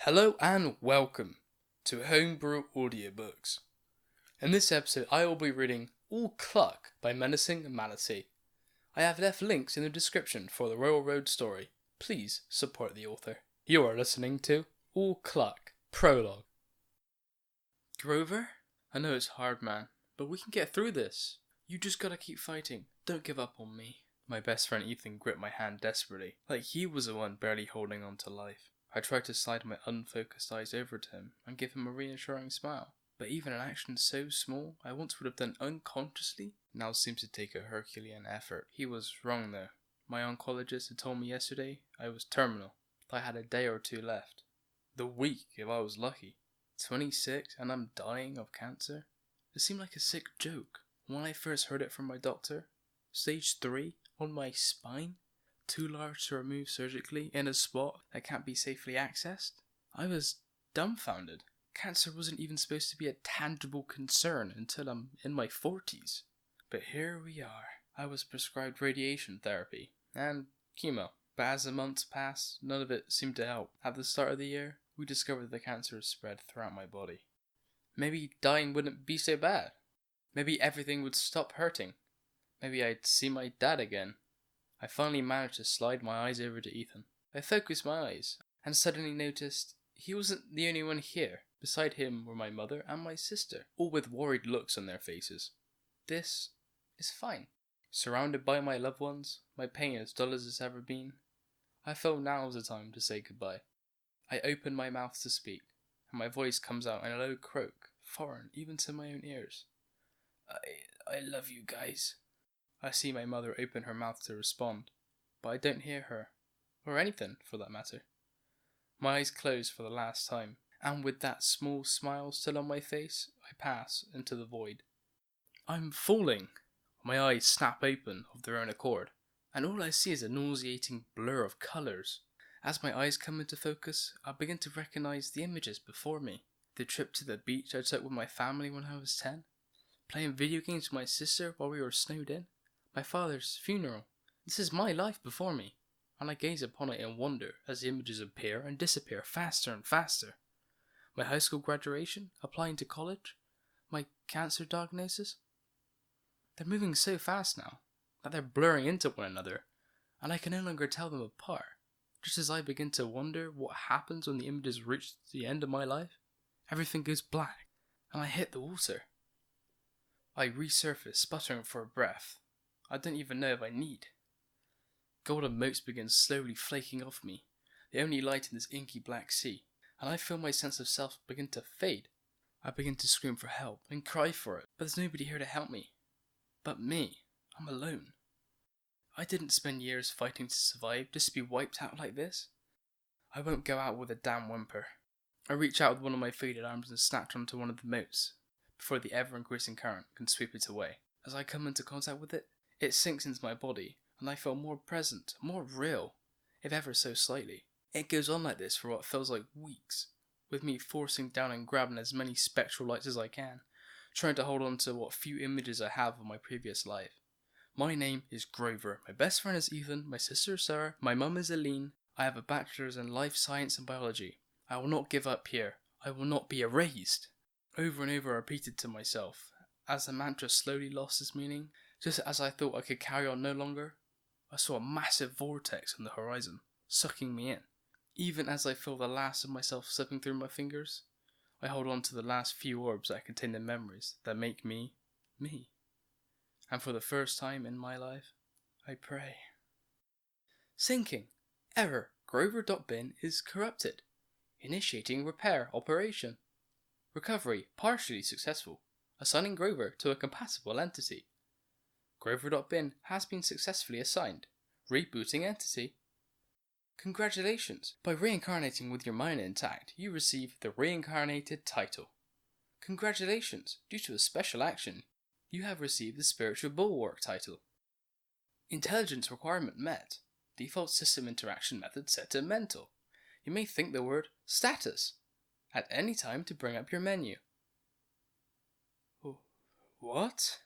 Hello and welcome to Homebrew Audiobooks. In this episode I will be reading Cluck by Menacing Manatee. I have left links in the description for the Royal Road story. Please support the author. You are listening to Cluck, Prologue. Grover? I know it's hard, man, but we can get through this. You just gotta keep fighting. Don't give up on me. My best friend Ethan gripped my hand desperately, like he was the one barely holding on to life. I tried to slide my unfocused eyes over to him and give him a reassuring smile, but even an action so small I once would have done unconsciously now seems to take a Herculean effort. He was wrong though. My oncologist had told me yesterday I was terminal, that I had a day or two left. The week if I was lucky. 26 and I'm dying of cancer? It seemed like a sick joke. When I first heard it from my doctor, stage 3 on my spine? Too large to remove surgically in a spot that can't be safely accessed? I was dumbfounded. Cancer wasn't even supposed to be a tangible concern until I'm in my 40s. But here we are. I was prescribed radiation therapy and chemo. But as the months passed, none of it seemed to help. At the start of the year, we discovered the cancer had spread throughout my body. Maybe dying wouldn't be so bad. Maybe everything would stop hurting. Maybe I'd see my dad again. I finally managed to slide my eyes over to Ethan. I focused my eyes and suddenly noticed he wasn't the only one here. Beside him were my mother and my sister, all with worried looks on their faces. This is fine. Surrounded by my loved ones, my pain as dull as it's ever been, I felt now was the time to say goodbye. I open my mouth to speak, and my voice comes out in a low croak, foreign even to my own ears. I love you guys. I see my mother open her mouth to respond, but I don't hear her, or anything for that matter. My eyes close for the last time, and with that small smile still on my face, I pass into the void. I'm falling! My eyes snap open of their own accord, and all I see is a nauseating blur of colours. As my eyes come into focus, I begin to recognise the images before me. The trip to the beach I took with my family when I was 10, playing video games with my sister while we were snowed in, my father's funeral. This is my life before me, and I gaze upon it in wonder as the images appear and disappear faster and faster. My high school graduation, applying to college, my cancer diagnosis. They're moving so fast now that they're blurring into one another, and I can no longer tell them apart. Just as I begin to wonder what happens when the images reach the end of my life, everything goes black, and I hit the water. I resurface, sputtering for a breath. I don't even know if I need. Golden motes begin slowly flaking off me, the only light in this inky black sea, and I feel my sense of self begin to fade. I begin to scream for help and cry for it, but there's nobody here to help me. But me. I'm alone. I didn't spend years fighting to survive just to be wiped out like this. I won't go out with a damn whimper. I reach out with one of my faded arms and snatch onto one of the motes, before the ever-increasing current can sweep it away. As I come into contact with it, it sinks into my body, and I feel more present, more real, if ever so slightly. It goes on like this for what feels like weeks, with me forcing down and grabbing as many spectral lights as I can, trying to hold on to what few images I have of my previous life. My name is Grover, my best friend is Ethan, my sister is Sarah, my mum is Aline, I have a bachelor's in life science and biology. I will not give up here, I will not be erased. Over and over I repeated to myself, as the mantra slowly lost its meaning. Just as I thought I could carry on no longer, I saw a massive vortex on the horizon, sucking me in. Even as I feel the last of myself slipping through my fingers, I hold on to the last few orbs that contain the memories that make me, me. And for the first time in my life, I pray. Syncing. Error. Grover.bin is corrupted. Initiating repair operation. Recovery partially successful. Assigning Grover to a compatible entity. Grover.bin has been successfully assigned. Rebooting entity. Congratulations! By reincarnating with your mind intact, you receive the reincarnated title. Congratulations! Due to a special action, you have received the spiritual bulwark title. Intelligence requirement met. Default system interaction method set to mental. You may think the word status at any time to bring up your menu. What?